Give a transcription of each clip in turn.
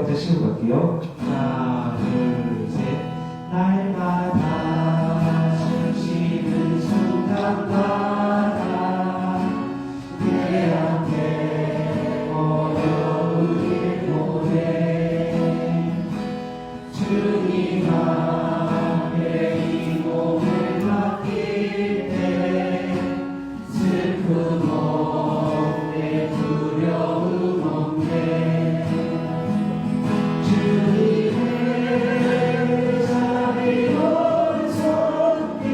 박자 쉬고 갈게요. 하나, 둘, 셋. 날마다 숨쉬는 순간마다 내 앞에 어려운 일 보내 주님 앞에 이 몸을 맡길 때 슬픔 없네 두려움 없네 주님의 자비로운 손길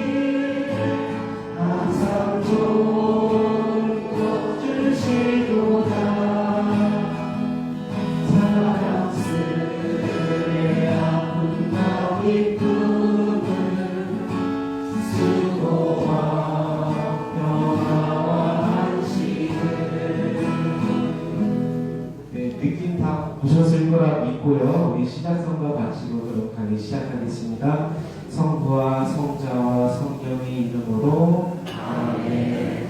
항상 좋은 것 주시도다 사랑스레 아픔과 기쁨을 수고와 평화와 안식을 네, 느낌 다 보셨을 거라 믿고요. 우리 시작성과 마치도록 하기 시작하겠습니다. 성부와 성자와 성령의 이름으로 아멘.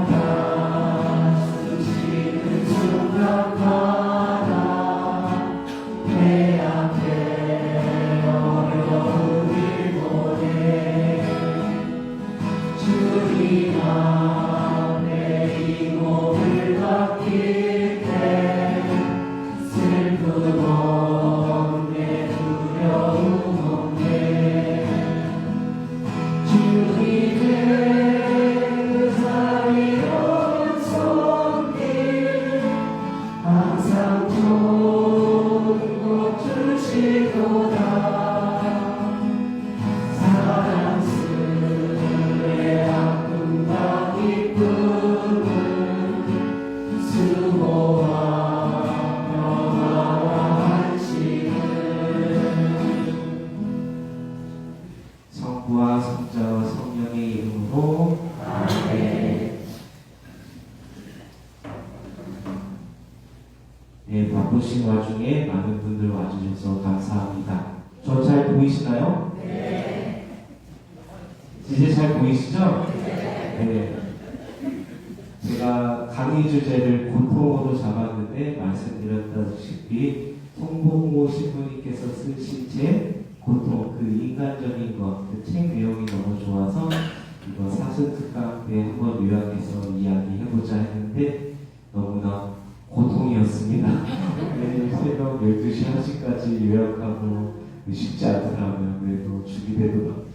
날마다 숨쉬는 순간마다 내 앞에 어려운 일 보내 주님 앞에 이 몸을 맡길 때 슬픔 없네 두려움 없네 주님의 자비로운 손길 항상 좋은 것 주시도다 사랑스레 아픔과 기쁨을 수고와 평화와 안식을 성부와 성자와 성령의 이름으로 아멘. 네, 바쁘신 와중에 많은 분들 와주셔서 감사합니다. 저 잘 보이시나요? 네. 이제 잘 보이시죠? 네. 제가 강의 주제를 고통으로 잡았는데 말씀드렸다시피 송봉모 신부님께서 쓰신 책 고통, 그 인간적인 것, 그 책 내용이 너무 좋아서 이거 사슴특강 때 한번 요약해서 이야기해보자 했는데 너무나 고통이었습니다. 내일 새벽 12시, 1시까지 요약하고 쉽지 않더라고요. 그래도 준비되도록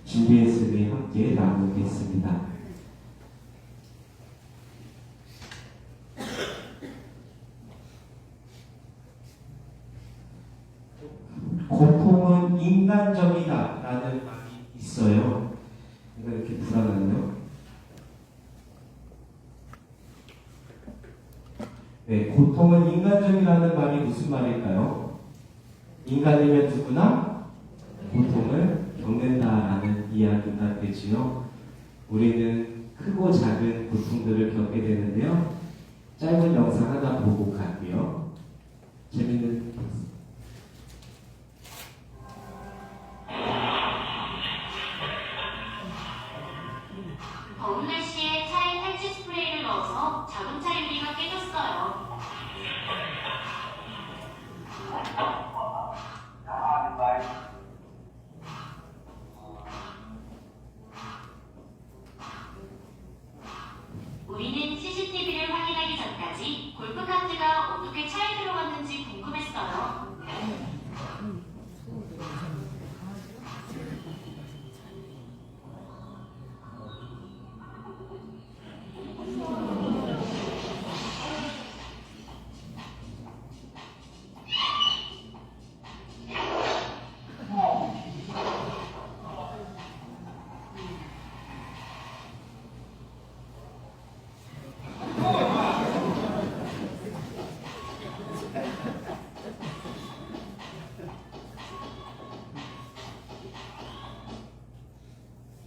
준비했으니 함께 나누겠습니다. 고통은 인간적이다 라는 말이 있어요. 내가 이렇게 불안하네요. 네, 고통은 인간적이라는 말이 무슨 말일까요? 인간이면 누구나 고통을 겪는다라는 이야기가 되지요. 우리는 크고 작은 고통들을 겪게 되는데요. 짧은 영상 하나 보고 갈게요. 재밌는 더운 날씨에 차에 탈취 스프레이를 넣어서 자동차 유리가 깨졌어요. 우리는 CCTV를 확인하기 전까지 골프카트가 어떻게 차에 들어갔는지 궁금했어요.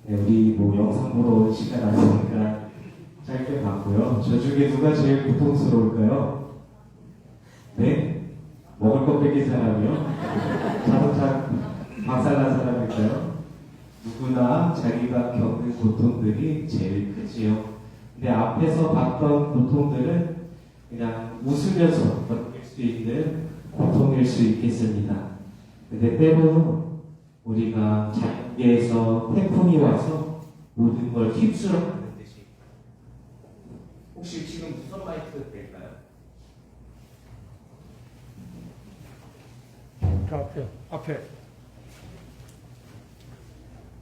네, 우리 영상 보러 온 시간 아니니까 짧게 봤고요. 저 중에 누가 제일 고통스러울까요? 네? 먹을 거 뺏긴 사람이요? 자동차 박살난 사람일까요? 누구나 자기가 겪는 고통들이 제일 크지요. 근데 앞에서 봤던 고통들은 그냥 웃으면서 견딜 수 있는 고통일 수 있겠습니다. 근데 때로는 우리가 자연계에서 태풍이 와서 모든 걸 휩쓸어 가는 듯이. 혹시 지금 무선 마이크 될까요? 그 앞에.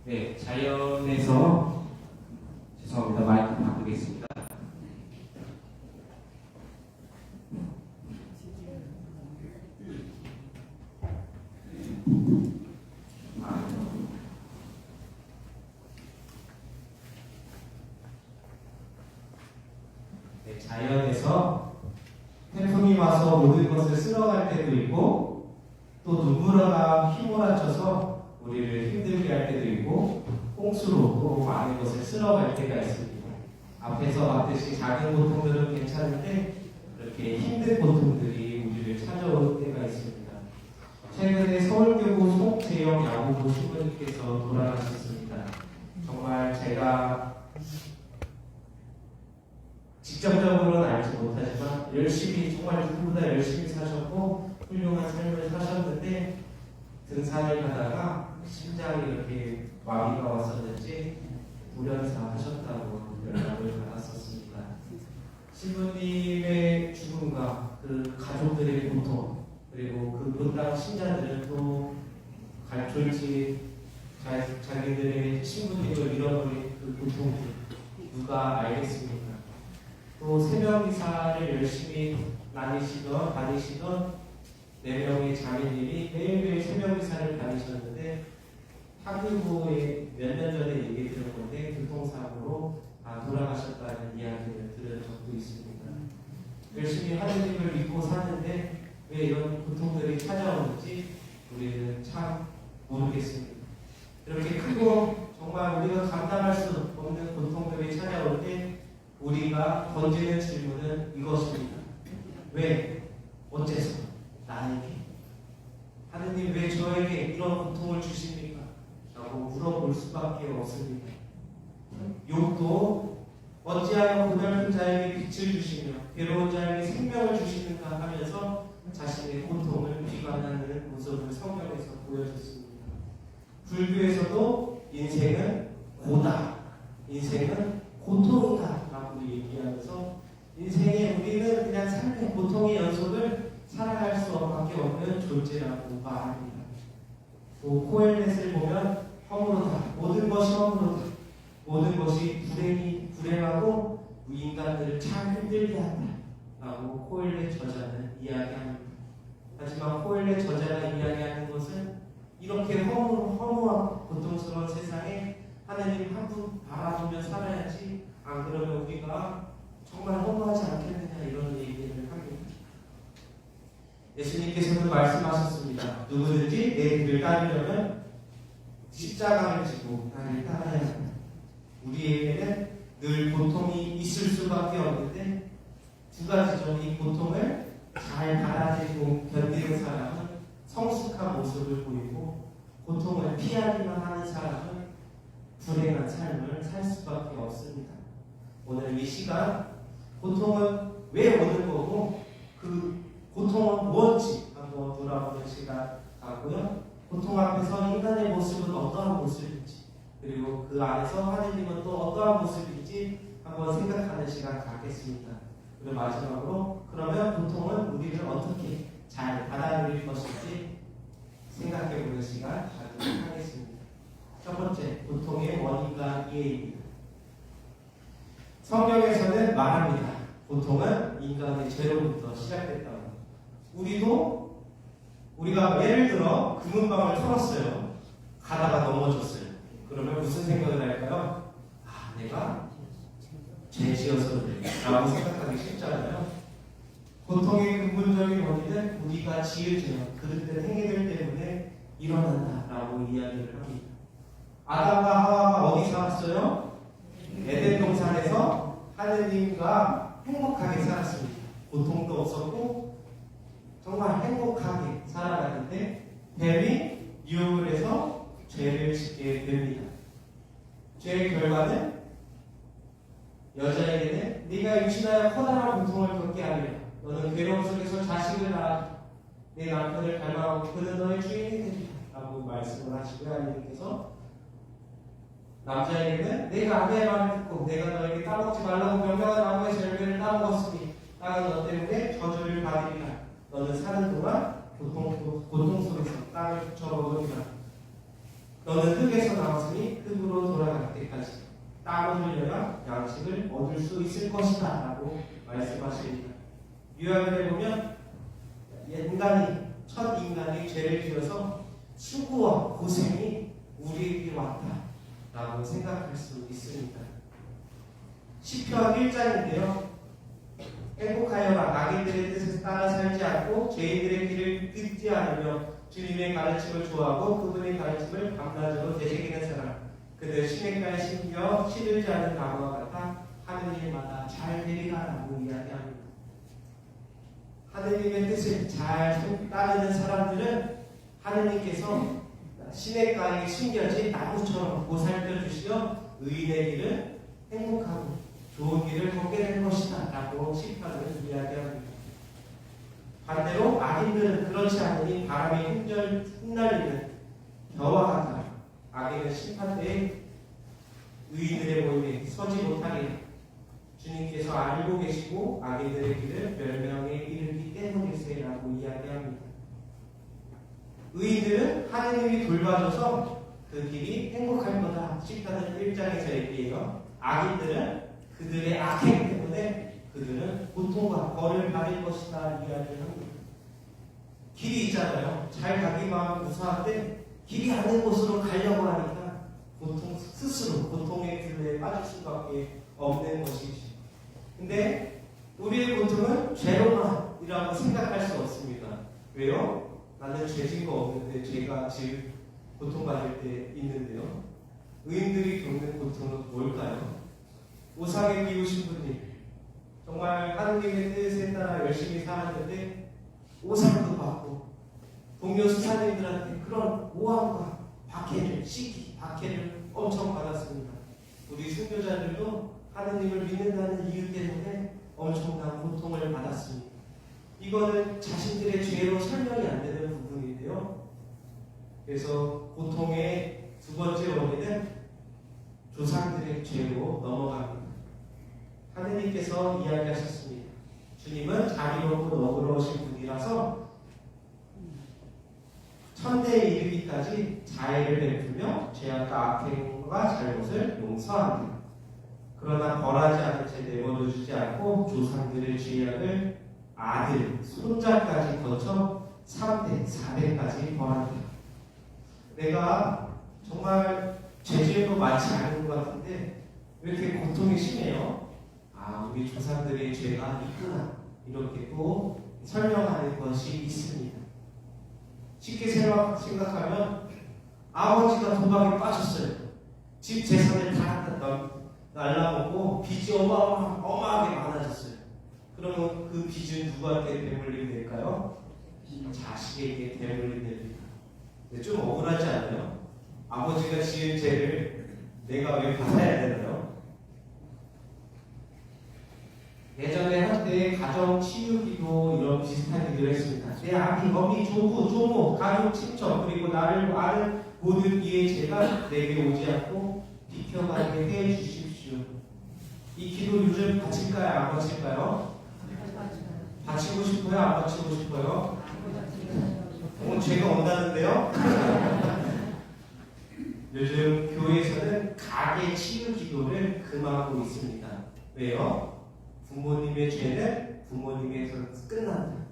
네, 자연에서 죄송합니다. 마이크 바꾸겠습니다. 네, 자연에서 태풍이 와서 모든 것을 쓸어갈 때도 있고 또 눈물어가 휘몰아쳐서 우리를 힘들게 할 때도 있고 홍수로 또 많은 것을 쓸어갈 때가 있습니다. 앞에서 봤듯이 작은 고통들은 괜찮은데 그렇게 힘든 고통들이 우리를 찾아올 때가 있습니다. 최근에 서울교구 송재영 야구부 신부님께서 돌아가셨습니다. 정말 제가 직접적으로는 알지 못하지만 열심히 정말 누구보다 열심히 사셨고 훌륭한 삶을 사셨는데 등산을 가다가 심장이 이렇게 마비가 왔었는지 돌연사 하셨다고 연락을 받았었습니다. 신부님의 죽음과 그 가족들의 고통 그리고 그 본당 신자들은 또 갈졸지 자기들의 신부님을 잃어버린 그 고통을 누가 알겠습니까? 또 새벽 미사를 열심히 다니시던 4명의 자매님이 매일매일 새벽 미사를 다니셨는데 하교부에 몇 년 전에 얘기 들은 건데 교통사고로 돌아가셨다는 이야기를 들은 적도 있습니다. 열심히 하느님을 믿고 사는데 왜 이런 고통들이 찾아오는지 우리는 참 모르겠습니다. 이렇게 크고 정말 우리가 감당할 수 없는 고통들이 찾아올 때 우리가 던지는 질문은 이것입니다. 왜? 어째서? 나에게? 하느님 왜 저에게 이런 고통을 주십니까? 라고 물어볼 수밖에 없습니다. 욥도 어찌하여 고달픈 자에게 빛을 주시며 괴로운 자에게 생명을 주시는가 하면서 자신의 고통을 비관하는 모습을 성경에서 보여줬습니다. 불교에서도 인생은 고다, 인생은 고통이다 라고 얘기하면서 인생에 우리는 그냥 삶의 고통의 연속을 살아갈 수밖에 없는 존재라고 말합니다. 또 코엘렛을 보면 허물로다, 모든 것이 허물로다, 모든 것이 불행하고 인간들을 참 힘들게 한다 라고 코엘렛 저자는 이야기합니다. 하지만 코엘렛 저자가 이야기하는 것은 이렇게 허무하고 고통스러운 세상에 하나님 한 분 바라보며 살아야지, 안 그러면 우리가 정말 허무하지 않겠느냐 이런 얘기를 합니다. 예수님께서도 말씀하셨습니다. 누구든지 내 길을 따르려면 십자가를 지고 나를 따라야 한다. 우리에게는 늘 고통이 있을 수밖에 없는데 두 가지죠. 이 고통을 잘 받아들이고 견디는 사람은 성숙한 모습을 보이고 고통을 피하기만 하는 사람은 불행한 삶을 살 수밖에 없습니다. 오늘 이 시간 고통은 왜 오는 거고 그 고통은 무엇인지 한번 돌아보는 시간 같고요. 고통 앞에서 인간의 모습은 어떠한 모습인지 그리고 그 안에서 하느님은 또 어떠한 모습인지 한번 생각하는 시간 갖겠습니다. 그리고 마지막으로 그러면 고통은 우리를 어떻게 잘 받아들일 것인지 생각해보는 시간 갖도록 하겠습니다. 첫 번째, 고통의 원인과 이해입니다. 성경에서는 말합니다. 고통은 인간의 죄로부터 시작됐다고. 우리가 예를 들어 금은방을 털었어요. 가다가 넘어졌어요. 그러면 무슨 생각을 할까요? 내가 죄 지어서 그래 라고 생각하기 쉽잖아요. 고통의 근본적인 원인은 우리가 지은 죄, 그릇된 행위들 때문에 일어난다 라고 이야기를 합니다. 아담과 하와가 어디 살았어요? 에덴 동산에서 하느님과 행복하게 살았습니다. 고통도 없었고 정말 행복하게 살아갔는데 뱀이 유혹을 해서 내 남편을 닮아가고 그는 너의 주인이 되리라 라고 말씀을 하시고요. 하나님께서 남자에게는 내가 아내의 말을 듣고 내가 너에게 따먹지 말라고 명령한 나무에서 열매를 따먹었으니 땅은 너 때문에 저주를 받으리라. 너는 사는 동안 고통 속에서 땅을 붙여먹으리라. 너는 흙에서 나왔으니 흙으로 돌아갈 때까지 땀을 흘려야 양식을 얻을 수 있을 것이다 라고 말씀하십니다. 유학을 해보면 첫 인간이 죄를 지어서 수고와 고생이 우리에게 왔다 라고 생각할 수 있습니다. 시편 1장인데요. 행복하여라. 악인들의 뜻에 따라 살지 않고 죄인들의 길을 듣지 않으며 주님의 가르침을 좋아하고 그분의 가르침을 밤낮으로 되새기는 사람. 그들 시냇가에 심겨 시들지 않은 나무와 같아 하는 일마다 잘 되리라 라고 이야기합니다. 하느님의 뜻을 잘 따르는 사람들은 하느님께서 시냇가에 심겨진 나무처럼 보살펴 주시어 의인의 길은 행복하고 좋은 길을 걷게 될 것이다 라고 시편을 이야기합니다. 반대로 악인들은 그렇지 않으니 바람에 흩날리는 겨와 같아 악인은 심판대에 의인들의 모임에 서지 못하리라. 주님께서 알고 계시고 악인들의 길을 멸망에 이르기 때문일세 라고 이야기합니다. 의인들은 하느님이 돌봐줘서 그 길이 행복할 거다. 시편은 1장에서 얘기해요. 악인들은 그들의 악행 때문에 그들은 고통과 벌을 받을 것이다 이야기를 합니다. 길이 있잖아요. 잘 가기만 무사한데 길이 아닌 곳으로 가려고 하니까 스스로 고통의 굴레에 빠질 수밖에 없는 것이지. 근데 우리의 고통은 죄로만이라고 생각할 수 없습니다. 왜요? 나는 죄진 거 없는데 죄가 지금 고통받을 때 있는데요. 의인들이 겪는 고통은 뭘까요? 우상에 비우신 분들, 정말 하느님의 뜻에 따라 열심히 살았는데 오상도 받고 동료 수사님들한테 그런 모함과 박해를, 시기, 박해를 엄청 받았습니다. 우리 순교자들도 하느님을 믿는다는 이유 때문에 엄청난 고통을 받았습니다. 이거는 자신들의 죄로 설명이 안 되는 부분인데요. 그래서 고통의 두 번째 원인은 조상들의 죄로 넘어갑니다. 하느님께서 이야기하셨습니다. 주님은 자비롭고 너그러우신 분이라서 천대에 이르기까지 자애를 베풀며 죄악과 악행과 잘못을 용서합니다. 그러나 벌하지 않은 채 내버려 주지 않고 조상들의 죄악을 아들, 손자까지 거쳐 3대, 4대까지 벌합니다. 내가 정말 죄질도 많지 않은 것 같은데 왜 이렇게 고통이 심해요? 아, 우리 조상들의 죄가 있구나. 이렇게 또 설명하는 것이 있습니다. 쉽게 생각하면 아버지가 도박에 빠졌어요. 집 재산을 다 날라먹고 빚이 어마어마하게 많아졌어요. 그러면 그 빚은 누구한테 되물리게 될까요? 자식에게 되물리게 됩니다. 근데 좀 억울하지 않아요? 아버지가 지은 죄를 내가 왜 받아야 되나요? 예전에 한때 가정 치유기도 이런 비슷한 일을 했습니다. 내 아비, 어미, 조부, 조모, 가족, 친척 그리고 나를 아는 모든 이의 죄가 내게 오지 않고 비켜가게 해 주십시오. 이 기도 요즘 바칠까요? 안 바칠까요? 바치고 싶어요? 안 바치고 싶어요? 죄가 온다는데요? 요즘 교회에서는 가계 치유 기도를 금하고 있습니다. 왜요? 부모님의 죄는 부모님에서 끝난다.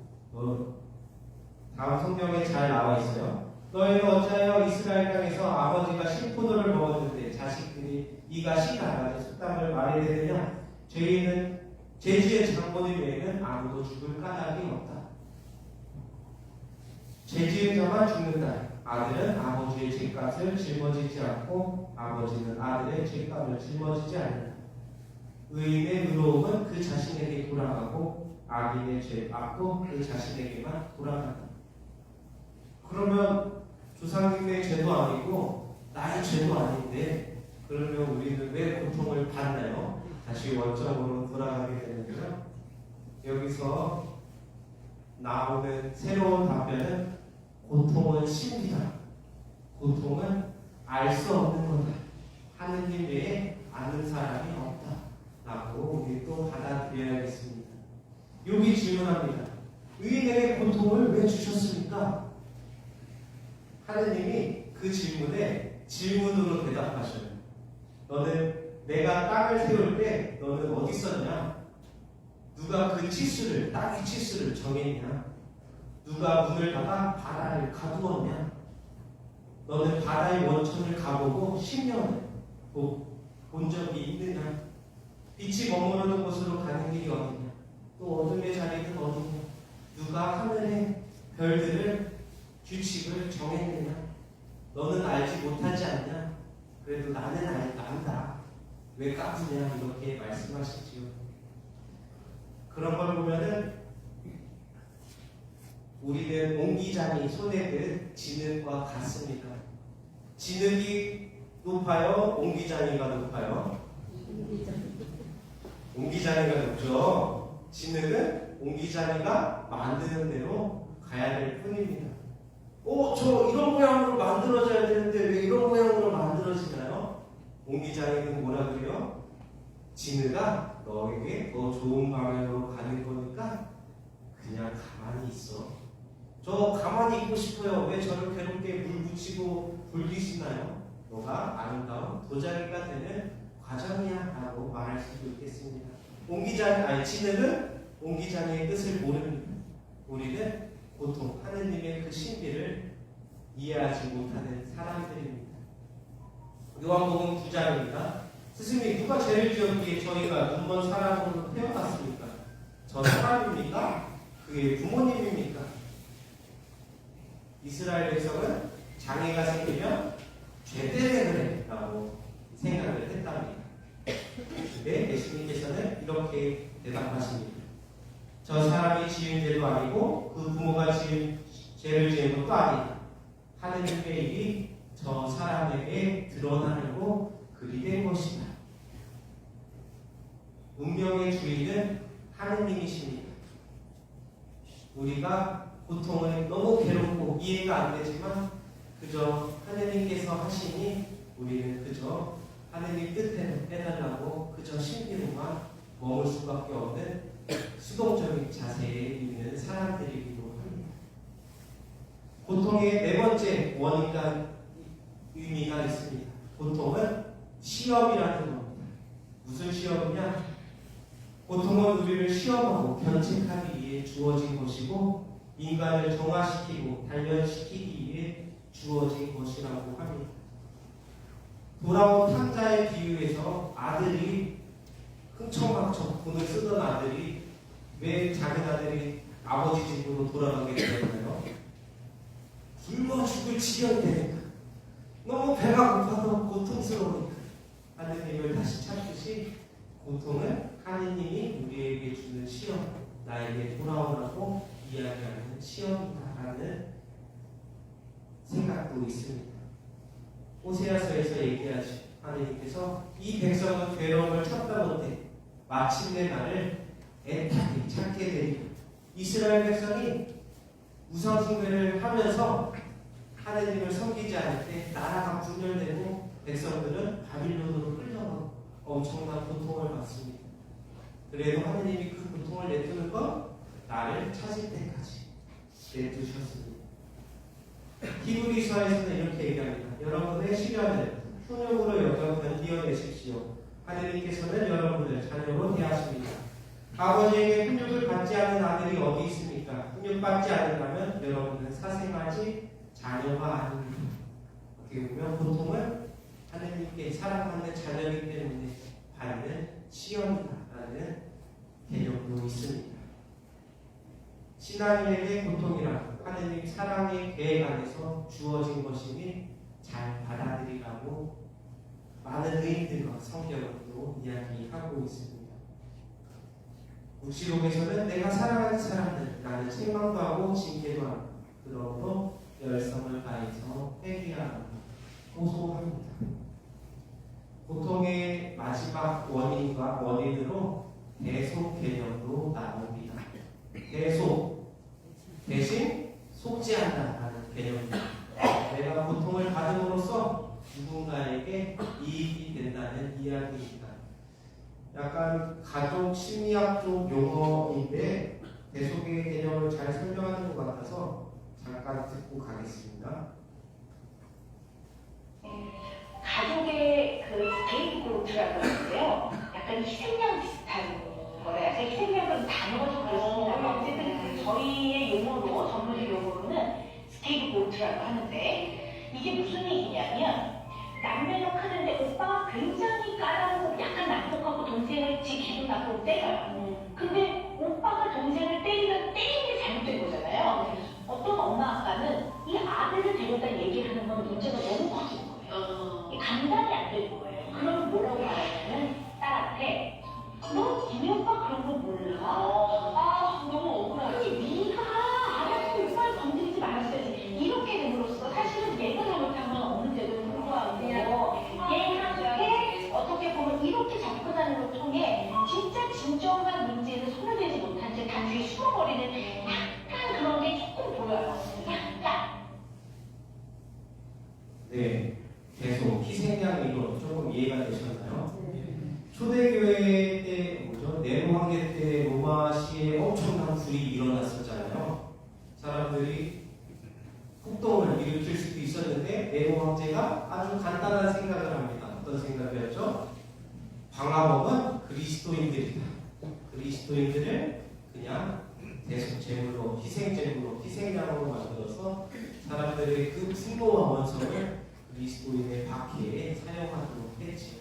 다음 성경에 잘 나와 있어요. 너희는 어찌하여 이스라엘 땅에서 아버지가 신포도를 먹었는데 자식들이 이가 씨가 나서 숙담을 말해야 되느냐? 죄지은 장모님 외에는 아무도 죽을 까닭이 없다. 죄지은 자만 죽는다. 아들은 아버지의 죄값을 짊어지지 않고 아버지는 아들의 죄값을 짊어지지 않는다. 의인의 의로움은 그 자신에게 돌아가고 악인의 죄악도 그 자신에게만 돌아간다. 그러면 조상님의 죄도 아니고 나의 죄도 아닌데 그러면 우리는 왜 고통을 받나요? 다시 원점으로 돌아가게 되는데요. 여기서 나오는 새로운 답변은 고통은 신비다. 고통은 알 수 없는 거다. 하느님 외에 아는 사람이 없다. 라고 우리 또 받아들여야겠습니다. 여기 질문합니다. 의인에게 고통을 왜 주셨습니까? 하느님이 그 질문에 질문으로 대답하셔요. 너는 내가 땅을 세울 때 너는 어디 있었냐? 누가 그 치수를, 땅의 치수를 정했냐? 누가 문을 닫아 바다를 가두었냐? 너는 바다의 원천을 가보고 10년을 본 적이 있느냐? 빛이 머무르는 곳으로 가는 길이 어디냐? 또 어둠의 자리는 어디냐? 누가 하늘의 별들을 규칙을 정했느냐? 너는 알지 못하지 않냐? 그래도 나는 안다. 왜 까부냐? 이렇게 말씀하시지요. 그런 걸 보면은 우리는 옹기장이 손에 든 진흙과 같습니다. 진흙이 높아요? 옹기장이가 높아요? 옹기장이가 높죠. 진흙은 옹기장이가 만드는 대로 가야 될 뿐입니다. 저 이런 모양으로 만들어져야 되는데 왜 이런 모양으로 만들어지나요? 옹기장이는 뭐라 그래요? 진흙아, 너에게 더 좋은 방향으로 가는 거니까 그냥 가만히 있어. 저 가만히 있고 싶어요. 왜 저를 괴롭게 물 묻히고 불리시나요? 너가 아름다운 도자기가 되는 과정이야 라고 말할 수도 있겠습니다. 진흙은 옹기장의 뜻을 모릅니다. 우리는 보통 하느님의 그 신비를 이해하지 못하는 사람들입니다. 요한복음 9장입니다. 스승님, 누가 죄를 지었기에 저희가 눈먼 사람으로 태어났습니까? 저 사람입니까? 그게 부모님입니까? 이스라엘 백성은 장애가 생기면 죄 때문에 그래 라고 생각을 했답니다. 근데 예수님께서는 이렇게 대답하십니다. 저 사람이 지은 죄도 아니고 그 부모가 지은 죄를 지은 것도 아니다. 하느님의 일이 저 사람에게 드러나려고 그리 된 것이다. 운명의 주인은 하느님이십니다. 우리가 고통을 너무 괴롭고 이해가 안 되지만 그저 하느님께서 하시니 우리는 그저 하느님 뜻대로 해달라고 그저 신비로만 머물 수밖에 없는 수동적인 자세에 있는 사람들이기도 합니다. 고통의 네 번째 원인과 의미가 있습니다. 고통은 시험이라는 겁니다. 무슨 시험이냐? 고통은 우리를 시험하고 견책하기 위해 주어진 것이고 인간을 정화시키고 단련시키기 위해 주어진 것이라고 합니다. 돌아온 탕자의 비유에서 아들이 흥청망청 돈을 쓰던 아들이 왜 작은 아들이 아버지 집으로 돌아가게 되었나요? 굶어 죽을 지경이 되니까, 너무 배가 고파서 고통스러우니까 하느님을 다시 찾듯이 고통은 하느님이 우리에게 주는 시험, 나에게 돌아오라고 이야기하는 시험이다라는 생각도 있습니다. 호세아서에서 얘기하시 하느님께서 이 백성은 괴로움을 찾다 못해 마침내 나를 애타게 찾게 되리라. 이스라엘 백성이 우상숭배를 하면서 하느님을 섬기지 않을 때 나라가 분열되고 백성들은 바빌론으로 끌려가 엄청난 고통을 받습니다. 그래도 하느님이 그 고통을 내두는 건 나를 찾을 때까지 내두셨습니다. 히브리서에서는 이렇게 얘기합니다. 여러분의 시련을 훈육으로 여겨 견디어내십시오. 하느님께서는 여러분을 자녀로 대하십니다. 아버지에게 훈육을 받지 않은 아들이 어디 있습니까? 훈육받지 않는다면 여러분은 사생아지 자녀가 아닙니다. 어떻게 보면 고통은 하느님께 사랑받는 자녀이기 때문에 받는 시험이다라는 개념도 있습니다. 신앙인에게 고통이란 하느님 사랑의 계획 안에서 주어진 것이니 잘 받아들이라고 많은 의인들과 성경으로 이야기하고 있습니다. 묵시록에서는 내가 사랑하는 사람들 나는 책망도 하고 징계도 하고 그러므로 열성을 다해서 회개하라 호소합니다. 고통의 마지막 원인으로 대속 개념도 나옵니다. 대속, 대신 속죄한다라는 개념입니다. 내가 고통을 받음으로써 누군가에게 이익이 된다는 이야기입니다. 약간 가족 심리학 쪽 용어인데 대속의 개념을 잘 설명하는 것 같아서 잠깐 듣고 가겠습니다. 가족의 그 스케이프고트라고 하는데요. 약간 희생양 비슷한 거래요. 제가 희생양은 단어가 좀 그렇습니다. 어쨌든 저희의 용어로, 전문의 용어로는 스케이프고트라고 하는데 이게 무슨 얘기냐면 남매력 하는데 오빠가 굉장히 까다롭고 약간 난폭하고 동생을 지 기분 나쁘고 때려요. 근데 오빠가 동생을 때리는 게 잘못된 거잖아요. 어떤 엄마 아빠는 이 아들을 데려다 얘기하는 건 문제가 너무 커지는 거예요. 이 감당이 안 되는 거예요. 그럼 뭐라고 말하냐면 딸한테 너 니네 오빠 그런 거 몰라? 아 너무 억울하지. 아니 네가 알았으면 오빠를 건드리지 말았어야지. 이렇게 됨으로써 사실은 얘가 잘못한 건 없는데도 불구하고 얘한테 어떻게 보면 이렇게 접근하는 걸 통해 진짜 진정한 문제를 손을 대지 못한 채 단순히 숨어버리는 약간 그런 게 조금 보여요. 약간. 네, 계속 희생양 이론 조금 이해가 되셨나요? 초대교회 때 뭐죠? 네로 황제 때 로마시에 엄청난 불이 일어났었잖아요. 사람들이 폭동을 일으킬 수도 있었는데 네로 황제가 아주 간단한 생각을 합니다. 어떤 생각이었죠? 방화범은 그리스도인들이다. 그리스도인들을 그냥 대속 제물로, 희생 제물로, 희생양으로 만들어서 사람들의 그 분노와 원성을 그리스도인의 박해에 사용하도록 했지요.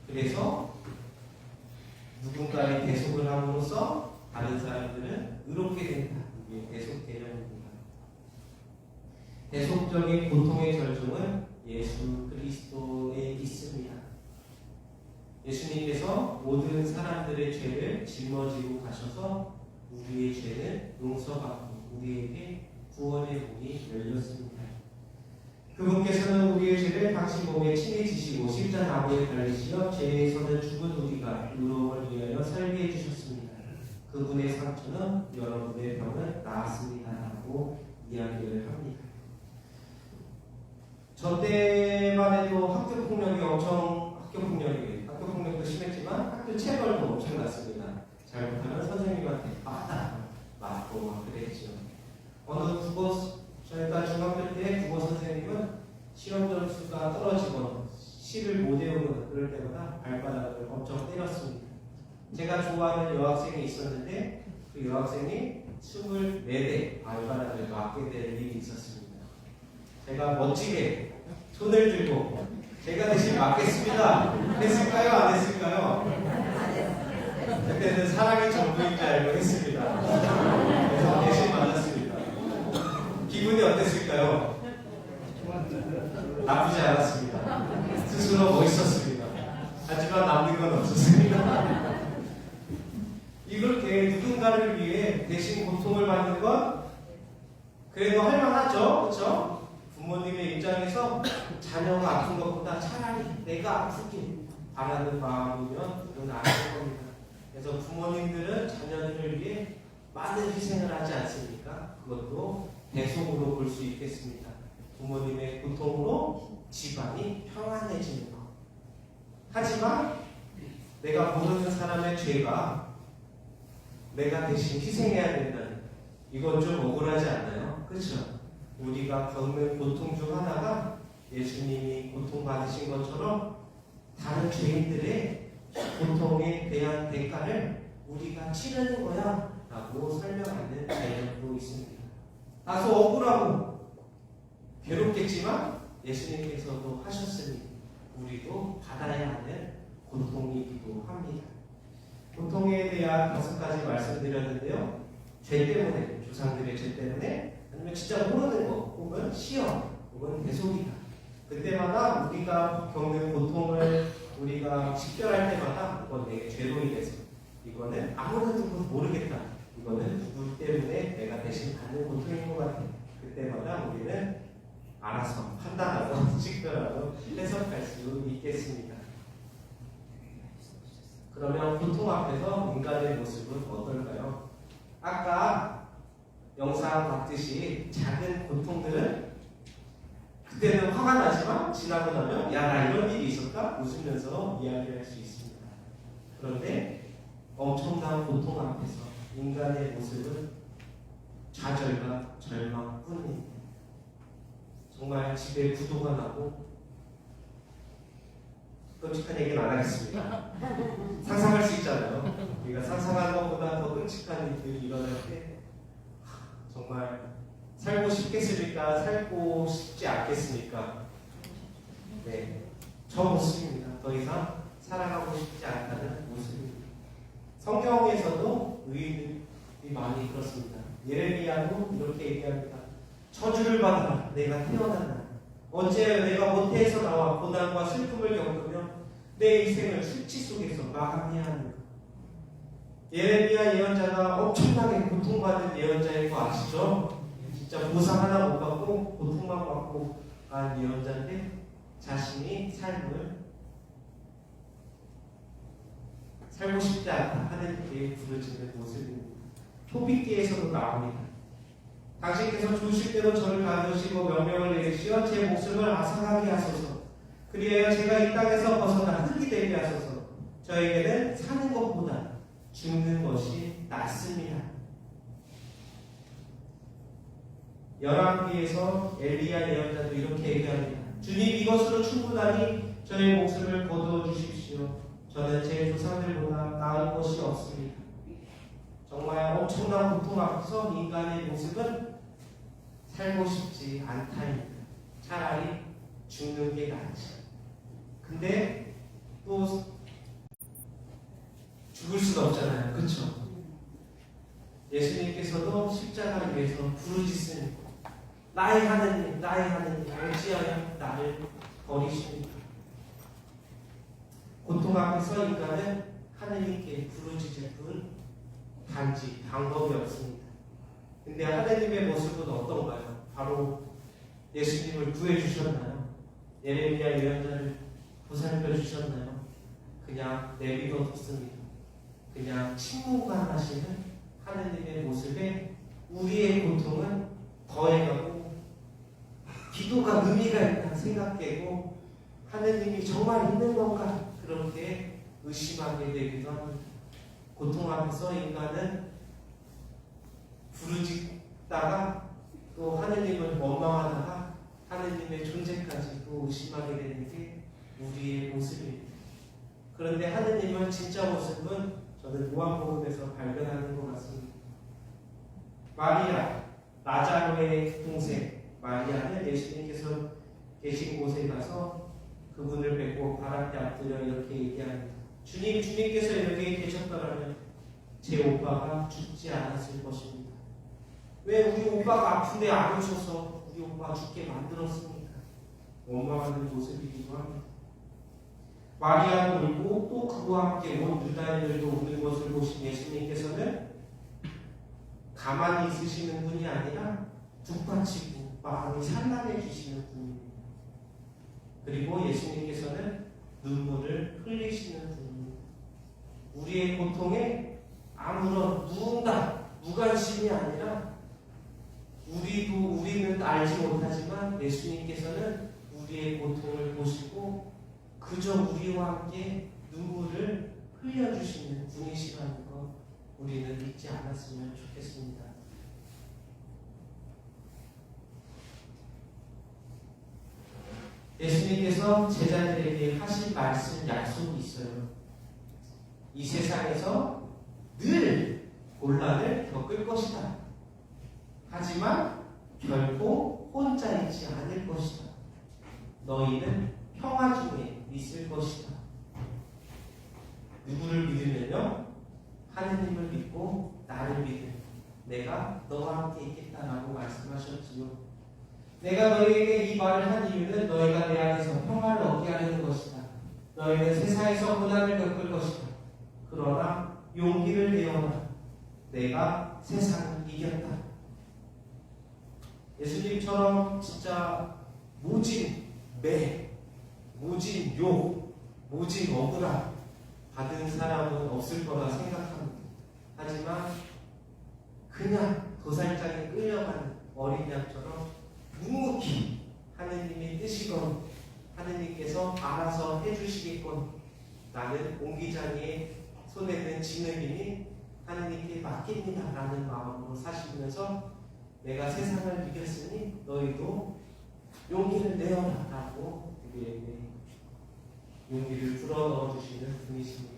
그래서 누군가의 대속을 함으로써 다른 사람들은 의롭게 된다. 이게 대속 개념입니다. 대속적인 고통의 절정은 예수 그리스도에 있습니다. 예수님께서 모든 사람들의 죄를 짊어지고 가셔서 우리의 죄는 용서받고 우리에게 구원의 문이 열렸습니다. 그분께서는 우리의 죄를 당신 몸에 친히 지시고 십자나무에 달리시어 죄에서는 죽은 우리가 의로움을 위하여 살게 해주셨습니다. 그분의 상처는 여러분의 병은 나았습니다. 라고 이야기를 합니다. 저 때만 해도 학교폭력도 심했지만 학교 체벌도 엄청났습니다. 잘못하면 선생님한테 맞고 막 그랬죠. 저희가 중학교 때 국어 선생님은 시험 점수가 떨어지거나 시를 못 외우거나 그럴 때마다 발바닥을 엄청 때렸습니다. 제가 좋아하는 여학생이 있었는데 그 여학생이 24대 발바닥을 맞게 될 일이 있었습니다. 제가 멋지게 손을 들고 제가 대신 맞겠습니다. 했을까요? 안 했을까요? 그때는 사랑이 전부인 줄 알고 했습니다. 그래서 대신 맞았습니다. 기분이 어땠을까요? 나쁘지 않았습니다. 스스로 멋있었습니다. 하지만 남는 건 없었습니다. 이렇게 누군가를 위해 대신 고통을 받는 건 그래도 할만하죠. 그렇죠? 부모님의 입장에서 자녀가 아픈 것보다 차라리 내가 아프길 바라는 마음이면 그건 안 할 겁니다. 그래서 부모님들은 자녀들을 위해 많은 희생을 하지 않습니까? 그것도 대속으로 볼 수 있겠습니다. 부모님의 고통으로 집안이 평안해지는 것. 하지만 내가 모르는 사람의 죄가 내가 대신 희생해야 된다는 이건 좀 억울하지 않나요? 그렇죠? 우리가 겪는 고통 중 하나가 예수님이 고통받으신 것처럼 다른 죄인들의 고통에 대한 대가를 우리가 치르는 거야 라고 설명하는 개념도 있습니다. 다소 억울하고 괴롭겠지만 예수님께서도 하셨으니 우리도 받아야 하는 고통이기도 합니다. 고통에 대한 5가지 말씀드렸는데요. 죄 때문에, 조상들의 죄 때문에, 아니면 진짜 모르는 거, 혹은 시험, 혹은 대속이다. 그때마다 우리가 겪는 고통을 우리가 식별할 때마다 이건 내게 죄로이 돼서 이거는 아무래도 모르겠다. 이거는 누구 때문에 내가 대신 받는 고통인 것 같아. 그때마다 우리는 알아서 판단하고 식별하고 해석할 수 있겠습니다. 그러면 고통 앞에서 인간의 모습은 어떨까요? 아까 영상 봤듯이 작은 고통들은 그때는 화가 나지만 지나고 나면 야, 나 이런 일이 있었다? 웃으면서 이야기할 수 있습니다. 그런데 엄청난 고통 앞에서 인간의 모습은 좌절과 절망뿐입니다. 정말 집에 부도가 나고 끔찍한 얘기는 안 하겠습니다. 상상할 수 있잖아요. 우리가 상상한 것보다 더 끔찍한 일들이 일어날 때 정말 살고 싶겠습니까? 살고 싶지 않겠습니까? 네, 저 모습입니다. 더 이상 살아가고 싶지 않다는 모습입니다. 성경에서도 의인들이 많이 그렇습니다. 예레미야도 이렇게 얘기합니다. 저주를 받아라. 내가 태어난 날. 어째 내가 모태에서 나와 고난과 슬픔을 겪으며 내 인생을 수치 속에서 마감해야 하는가. 예레미야 예언자가 엄청나게 고통받은 예언자인 거 아시죠? 진짜 보상 하나 못 받고 고통만 받고 간 예언자인데 자신이 삶을 살고 싶지 않다 하나님께 부르짖는 모습입니다. 토비기에서도 나옵니다. 당신께서 주실 대로 저를 가두시고 명령을 내리시어 제 목숨을 아상하게 하소서. 그리하여 제가 이 땅에서 벗어나 흙이 되게 하소서. 저에게는 사는 것보다 죽는 것이 낫습니다. 열왕기에서 엘리야 예언자도 이렇게 얘기합니다. 주님, 이것으로 충분하니 저의 목숨을 거두어 주십시오. 저는 제 조상들보다 나은 것이 없습니다. 정말 엄청난 고통 앞에서 인간의 모습은 살고 싶지 않다입니다. 차라리 죽는 게 낫지. 근데 또 죽을 수는 없잖아요. 그렇죠? 예수님께서도 십자가 위에서 부르짖습니다. 나의 하느님, 나의 하느님, 어찌하여 나를 버리십니까? 고통 앞에서 인간은 하느님께 부르짖을 뿐 단지 방법이 없습니다. 근데 하느님의 모습은 어떤가요? 바로 예수님을 구해주셨나요? 예레미야 예언자를 보살펴 주셨나요? 그냥 내비둬 뒀습니다. 그냥 침묵하시는 하느님의 모습에 우리의 고통은 더해가고 기도가 의미가 있다 생각되고 하느님이 정말 있는 건가 그렇게 의심하게 되기도 합니다. 고통 앞에서 인간은 부르짖다가 또 하느님을 원망하다가 하느님의 존재까지 또 의심하게 되는 게 우리의 모습입니다. 그런데 하느님의 진짜 모습은 저는 요한복음에서 발견하는 것 같습니다. 마리아, 라자로의 동생 마리아는 예수님께서 계신 곳에 가서 그분을 뵙고 발 앞에 엎드려 이렇게 얘기합니다. 주님께서 여기에 계셨더라면 제 오빠가 죽지 않았을 것입니다. 왜 우리 오빠가 아픈데 안 오셔서 우리 오빠 죽게 만들었습니까? 원망하는 모습이기도 합니다. 마리아도 울고 또 그와 함께 온 유다인들도 우는 것을 보신 예수님께서는 가만히 있으시는 분이 아니라 북받치고 마음이 산란해지시는 분입니다. 그리고 예수님께서는 눈물을 흘리시는 분입니다. 우리의 고통에 아무런 무관심이 아니라 우리는 알지 못하지만 예수님께서는 우리의 고통을 보시고 그저 우리와 함께 눈물을 흘려주시는 분이시라는 것 우리는 잊지 않았으면 좋겠습니다. 예수님께서 제자들에게 하신 말씀 약속이 있어요. 이 세상에서 늘 곤란을 겪을 것이다. 하지만 결코 혼자 있지 않을 것이다. 너희는 평화 중에 있을 것이다. 누구를 믿으면요? 하느님을 믿고 나를 믿으면 내가 너와 함께 있겠다라고 말씀하셨지요. 내가 너희에게 이 말을 한 이유는 너희가 내 안에서 평화를 얻게 하려는 것이다. 너희는 세상에서 고난을 겪을 것이다. 그러나 용기를 내어라. 내가 세상을 이겼다. 예수님처럼 진짜 모진 매, 모진 욕, 모진 억울함 받은 사람은 없을 거라 생각합니다. 하지만 그냥 도살장에 끌려가는 어린 양처럼 묵묵히 하느님의 뜻이건 하느님께서 알아서 해주시겠건 나는 옹기장이의 손에 든 진흙이니 하느님께 맡깁니다 라는 마음으로 사시면서 내가 세상을 이겼으니 너희도 용기를 내어라 라고 우리에게 용기를 불어넣어 주시는 분이십니다.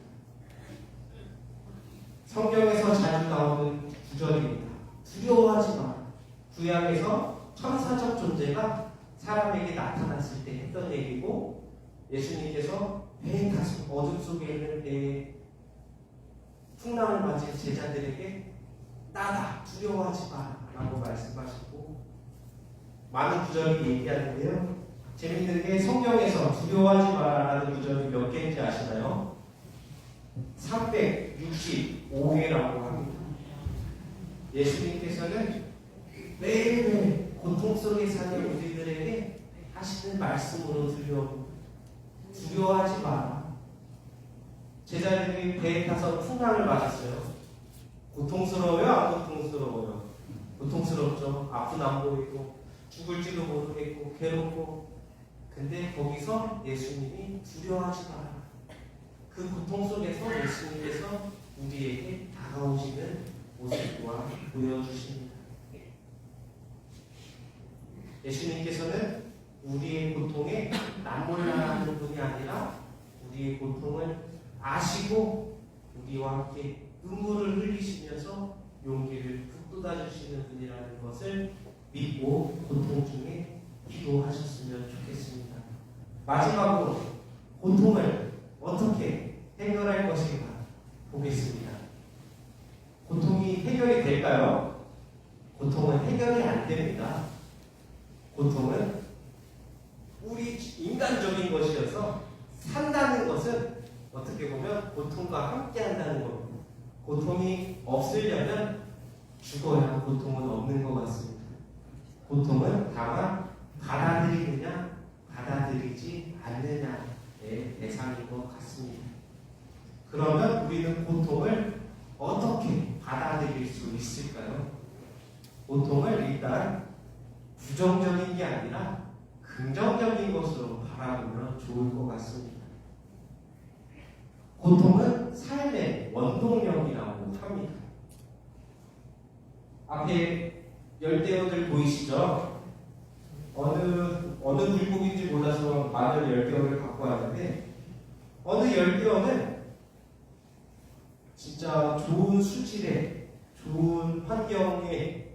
성경에서 자주 나오는 구절입니다. 두려워하지 마라. 구약에서 천사적 존재가 사람에게 나타났을 때 했던 얘기고 예수님께서 배에 타서 어둠 속에 있는 배에 풍랑을 맞은 제자들에게 나다 두려워하지 마라 라고 말씀하시고 많은 구절이 얘기하는데요. 재밌는 게 성경에서 두려워하지 마라라는 구절이 몇 개인지 아시나요? 365개라고 합니다. 예수님께서는 매일매일 고통 속에 사는 우리들에게 하시는 말씀으로 두려워하지 마라. 제자들이 배에 타서 풍랑을 맞았어요. 고통스러워요? 안 고통스러워요? 고통스럽죠. 앞은 안 보이고 죽을지도 모르겠고 괴롭고 근데 거기서 예수님이 두려워하지 마라. 그 고통 속에서 예수님께서 우리에게 다가오시는 모습과 보여주십니다. 예수님께서는 우리의 고통에 남몰라하는 분이 아니라 우리의 고통을 아시고 우리와 함께 눈물을 흘리시면서 용기를 북돋아주시는 분이라는 것을 믿고 고통 중에 기도하셨으면 좋겠습니다. 마지막으로 고통을 어떻게 해결할 것인가 보겠습니다. 고통이 해결이 될까요? 고통은 해결이 안 됩니다. 고통은 우리 인간적인 것이어서 산다는 것은 어떻게 보면 고통과 함께 한다는 겁니다. 고통이 없으려면 죽어야 고통은 없는 것 같습니다. 고통은 다만 받아들이느냐 받아들이지 않느냐의 대상인 것 같습니다. 그러면 우리는 고통을 어떻게 받아들일 수 있을까요? 고통을 일단 부정적인 게 아니라 긍정적인 것으로 바라보면 좋을 것 같습니다. 고통은 삶의 원동력이라고 합니다. 앞에 열대어들 보이시죠? 어느 물고기인지 몰라서 마늘 열대어를 갖고 왔는데 어느 열대어는 진짜 좋은 수질에 좋은 환경에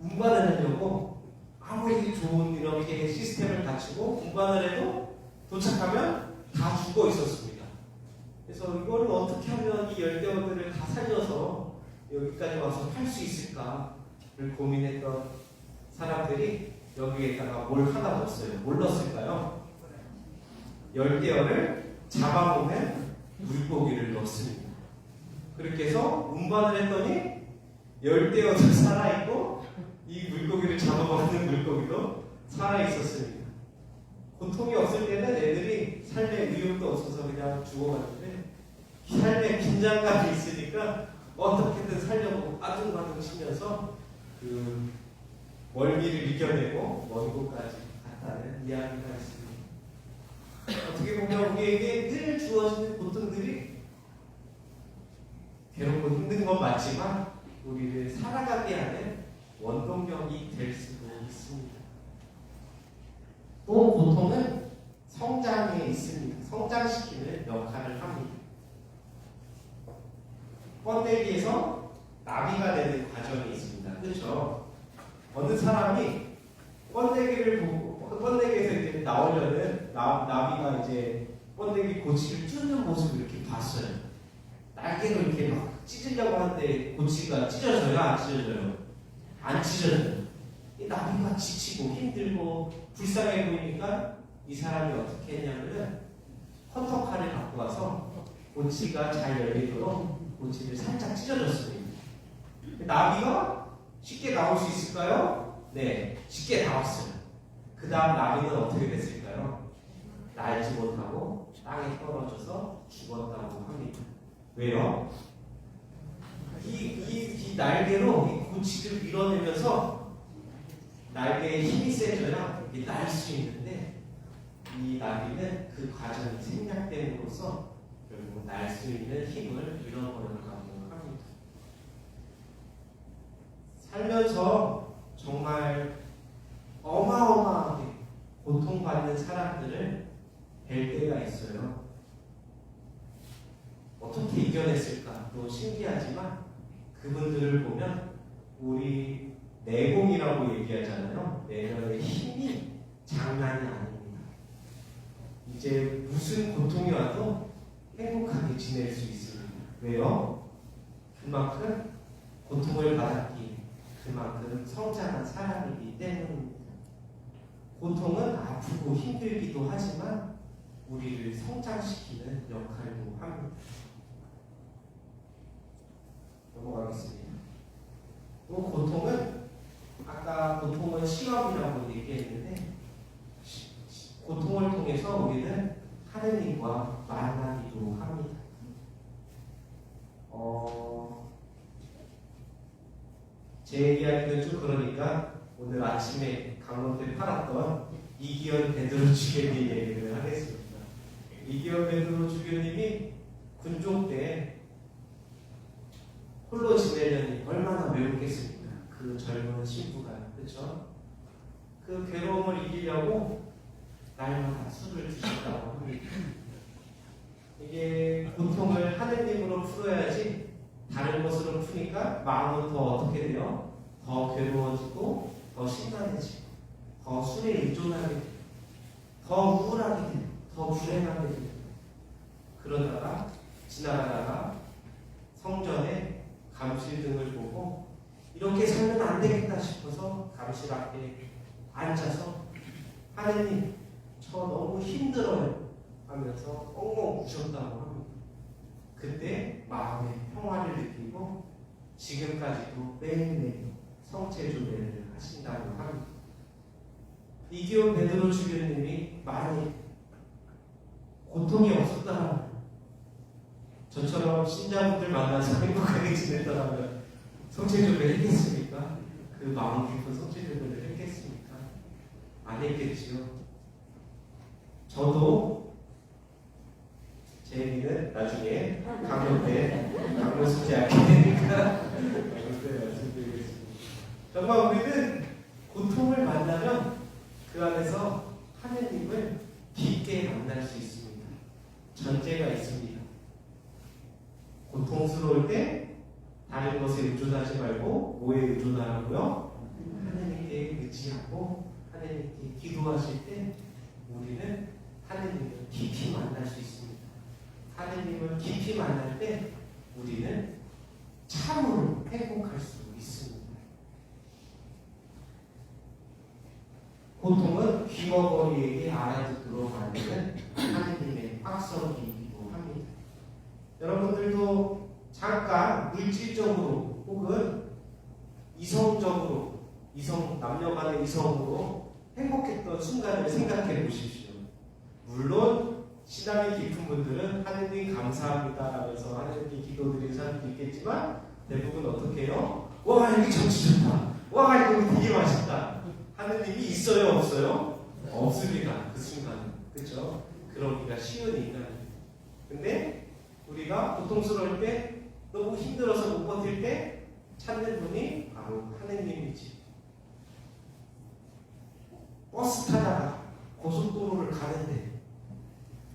운반을 하려고 아무리 좋은 이렇게 시스템을 갖추고 운반을 해도 도착하면 다 죽어 있었습니다. 그래서 이거를 어떻게 하면 이 열대어들을 다 살려서 여기까지 와서 팔 수 있을까를 고민했던 사람들이 여기에다가 뭘 하나 넣었어요. 뭘 넣었을까요? 열대어를 잡아먹는 물고기를 넣었습니다. 그렇게 해서 운반을 했더니 열대어도 살아있고 이 물고기를 잡아먹는 물고기도 살아있었습니다. 고통이 없을 때는 애들이 삶에 의욕도 없어서 그냥 죽어갔는데 삶에 긴장감이 있으니까 어떻게든 살려고 빠둥빠둥 치면서 그 멀미를 이겨내고 먼 곳까지 갔다는 이야기가 있습니다. 어떻게 보면 우리에게 늘 주어지는 고통들이 괴롭고 힘든 건 맞지만 우리를 살아가게 하는 원동력이 될 수도 있습니다. 또 고통은 성장에 있습니다. 성장시키는 역할을 합니다. 번데기에서 나비가 되는 과정이 있습니다. 그렇죠? 어느 사람이 번데기를 보고 번데기에서 이제 나오려는 나비가 이제 번데기 고치를 뚫는 모습을 이렇게 봤어요. 날개로 이렇게 막 찢으려고 하는데 고치가 찢어져요? 안 찢어져요? 안 찢어져요. 이 나비가 지치고 힘들고 불쌍해 보이니까 이 사람이 어떻게 했냐면은 커터칼을 갖고 와서 고치가 잘 열리도록 고치를 살짝 찢어줬습니다. 나비가 쉽게 나올 수 있을까요? 네, 쉽게 나왔어요. 그 다음 나비는 어떻게 됐을까요? 날지 못하고 땅에 떨어져서 죽었다고 합니다. 왜요? 날개로 이 고치를 밀어내면서 날개에 힘이 세져야 날 수 있는데 이 나비는 그 과정이 생략됨으로써 결국 날 수 있는 힘을 잃어버렸다고 합니다. 살면서 정말 어마어마하게 고통받는 사람들을 뵐 때가 있어요. 어떻게 이겨냈을까? 또 신기하지만 그분들을 보면 우리 내공이라고 얘기하잖아요. 내면의 힘이 장난이 아닙니다. 이제 무슨 고통이 와도 행복하게 지낼 수 있습니다. 왜요? 그만큼 고통을 받았기에 그만큼 성장한 사람이기 때문입니다. 고통은 아프고 힘들기도 하지만 우리를 성장시키는 역할도 합니다. 넘어가겠습니다. 또 고통은 아까 고통은 시험이라고 얘기했는데 고통을 통해서 우리는 하느님과 만나기도 합니다. 제 이야기는 좀 그러니까 오늘 아침에 강원도에 팔았던 이기현 베드로 주교님 얘기를 하겠습니다. 이기현 베드로 주교님이 군종 때 홀로 지내려니 얼마나 외롭겠습니까? 그 젊은 신부가, 그렇죠? 그 괴로움을 이기려고 날마다 술을 드셨다고 합니다. 이게 고통을 하느님으로 풀어야지 다른 것으로 푸니까 마음은 더 어떻게 돼요? 더 괴로워지고 더 심란해지고 더 술에 의존하게 돼요. 더 우울하게 돼요. 더 불행하게 돼요. 그러다가 지나가다가 성전에 감실 등을 보고 이렇게 살면 안 되겠다 싶어서 감실 앞에 앉아서 하느님 저 너무 힘들어요 하면서 엉엉 우셨다고 합니다. 그때 마음의 평화를 느끼고 지금까지도 매일매일 성체조례를 하신다고 합니다. 이기현 베드로 주교님이 많이 고통이 없었다면 저처럼 신자분들 만나서 행복하게 지냈더라면 성체조례를 했겠습니까? 그 마음 깊은 성체조례를 했겠습니까? 안 했겠지요. 저도 제 얘기는 나중에 강로 숙제하게 되니까 말씀드리겠습니다. 정말 우리는 고통을 만나면 그 안에서 하느님을 깊게 만날 수 있습니다. 전제가 있습니다. 고통스러울 때 다른 것에 의존하지 말고 뭐에 의존하고요? 하느님께 의지하고 하느님께 기도하실 때 우리는 하느님을 깊이 만날 수 있습니다. 하느님을 깊이 만날 때 우리는 참으로 행복할 수 있습니다. 고통은 귀머거리에게 알아듣도록 만드는 하느님의 확성기이기도 합니다. 여러분들도 잠깐 물질적으로 혹은 이성적으로 남녀 간의 이성으로 행복했던 순간을 생각해 보십시오. 물론 신앙이 깊은 분들은 하느님 감사합니다 하면서 하느님 기도드리는 사람도 있겠지만 대부분 어떻게 해요? 와 여기 정치 좋다. 와 이거 되게 맛있다. 하느님이 있어요 없어요? 없습니다. 그 순간은. 그렇죠? 그러기가 쉬운 인간입니다. 근데 우리가 고통스러울 때 너무 힘들어서 못 버틸 때 찾는 분이 바로 하느님이지. 버스 타다가 고속도로를 가는데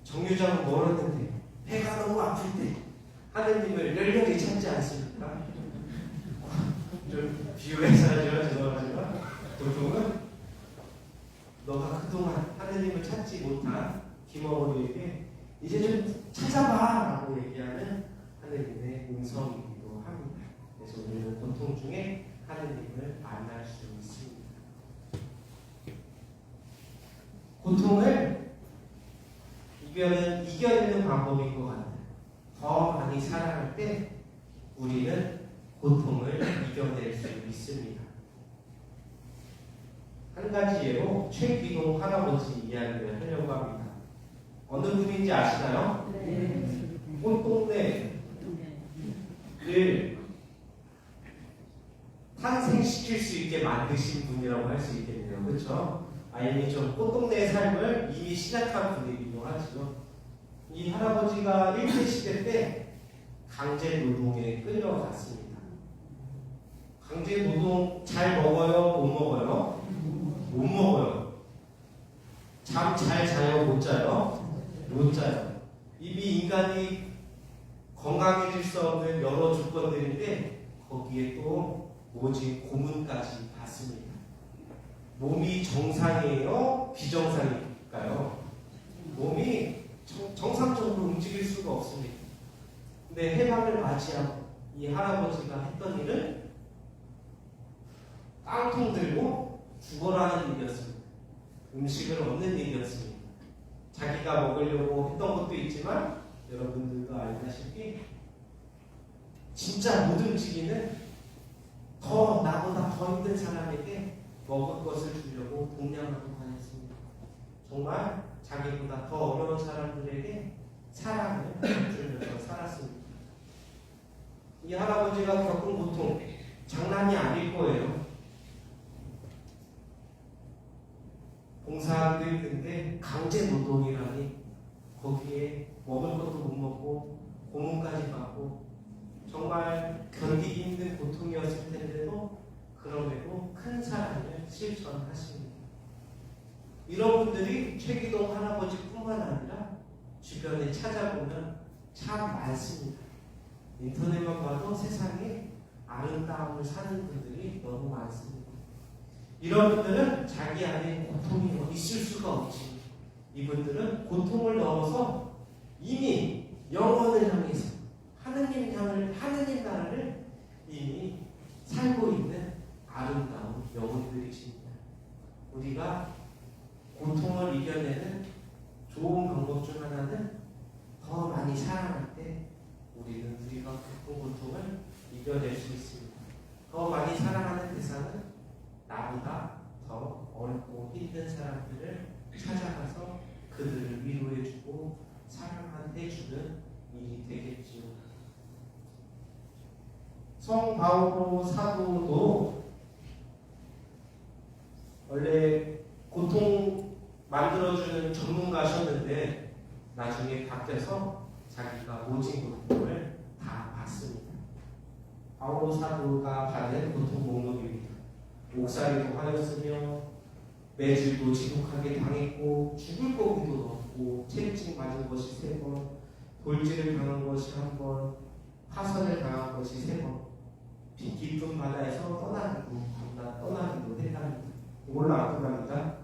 정류장은 멀었는데 배가 너무 아플 때 하느님을 열렬히 찾지 않습니까? 좀 비유해서 하지만 죄송하지만 보통은 너가 그동안 하느님을 찾지 못한 김어머니에게 이제 좀 찾아봐 라고 얘기하는 하느님의 음성이기도 합니다. 그래서 우리는 고통 중에 하느님을 만날 수 있습니다. 고통을 이겨내는 방법인 것 같아요. 더 많이 사랑할 때 우리는 고통을 이겨낼 수 있습니다. 한 가지 예로 최귀동 할아버지 이야기를 하려고 합니다. 어느 분인지 아시나요? 네. 꽃동네를 탄생시킬 수 있게 만드신 분이라고 할 수 있겠네요. 그렇죠? 이미 좀 꽃동네 삶을 이미 시작한 분이기도 하죠. 이 할아버지가 일제시대 때 강제 노동에 끌려갔습니다. 강제 노동 잘 먹어요? 못 먹어요? 못 먹어요. 잠 잘 자요? 못 자요? 못 자요. 이미 인간이 건강해질 수 없는 여러 조건들인데 거기에 또 오직 고문까지 받습니다. 몸이 정상이에요? 비정상일까요? 몸이 정상적으로 움직일 수가 없습니다. 근데 해방을 맞이하고 이 할아버지가 했던 일은 깡통 들고 죽어라는 일이었습니다. 음식을 얻는 일이었습니다. 자기가 먹으려고 했던 것도 있지만 여러분들도 알다시피 진짜 못 움직이는 나보다 더 힘든 사람에게 먹을 것을 주려고 공양하고 다녔습니다. 정말 자기보다 더 어려운 사람들에게 사랑을 주면서 살았습니다. 이 할아버지가 겪은 고통 장난이 아닐 거예요. 봉사하기도 힘든데 강제 노동이라니 거기에 먹을 것도 못 먹고 고문까지 받고 정말 견디기 힘든 고통이었을 텐데도 그럼에도 큰 사랑을 실천하십니다. 이런 분들이 최기동 할아버지뿐만 아니라 주변에 찾아보면 참 많습니다. 인터넷만 봐도 세상에 아름다움을 사는 분들이 너무 많습니다. 이런 분들은 자기 안에 고통이 있을 수가 없지. 이분들은 고통을 넘어서 이미 영원을 향해서 하느님 나라를 이미 살고 있는 아름다운 영혼들이십니다. 우리가 고통을 이겨내는 좋은 방법 중 하나는 더 많이 사랑할 때 우리가 겪은 고통을 이겨낼 수 있습니다. 더 많이 사랑하는 대상은 나보다 더 어렵고 힘든 사람들을 찾아가서 그들을 위로해주고 사랑해주는 일이 되겠지요. 성 바오로 사도도 원래 고통 만들어주는 전문가셨는데 나중에 바뀌어서 자기가 모진 고통을 다 받습니다. 바오로 사도가 받은 고통 목록입니다. 옥살이도 하였으며 매질도 지독하게 당했고 죽을 고기도 넣었고 채찍 맞은 것이 3번, 돌질을 당한 것이 1번, 파선을 당한 것이 3번, 비 깊은 바다에서 떠나기도 했답니다. 이걸로 안 끝납니다.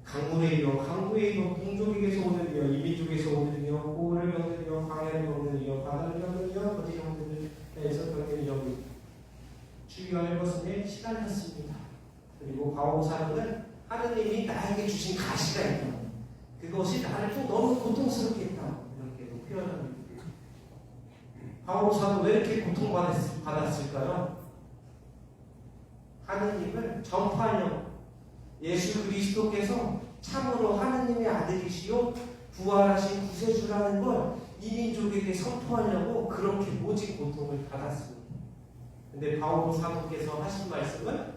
강물에 이어 동족에게서 오는 이여 이민족에서 오는 이여 고을을 겪는 이여 광야를 겪는 이여 바다를 겪는 이여 거짓 형들에서 겪는 이여 주의가 해봤음에 시달렸습니다. 그리고 바오사는 하느님이 나에게 주신 가시가 있다. 그것이 나를 또 너무 고통스럽게 했다. 이렇게도 표현합니다. 바오사는 왜 이렇게 고통받았을까요? 하느님을 전파하려고 예수 그리스도께서 참으로 하느님의 아들이시요 부활하신 구세주라는 걸 이민족에게 선포하려고 그렇게 모진 고통을 받았습니다. 근데 바오 사도께서 하신 말씀은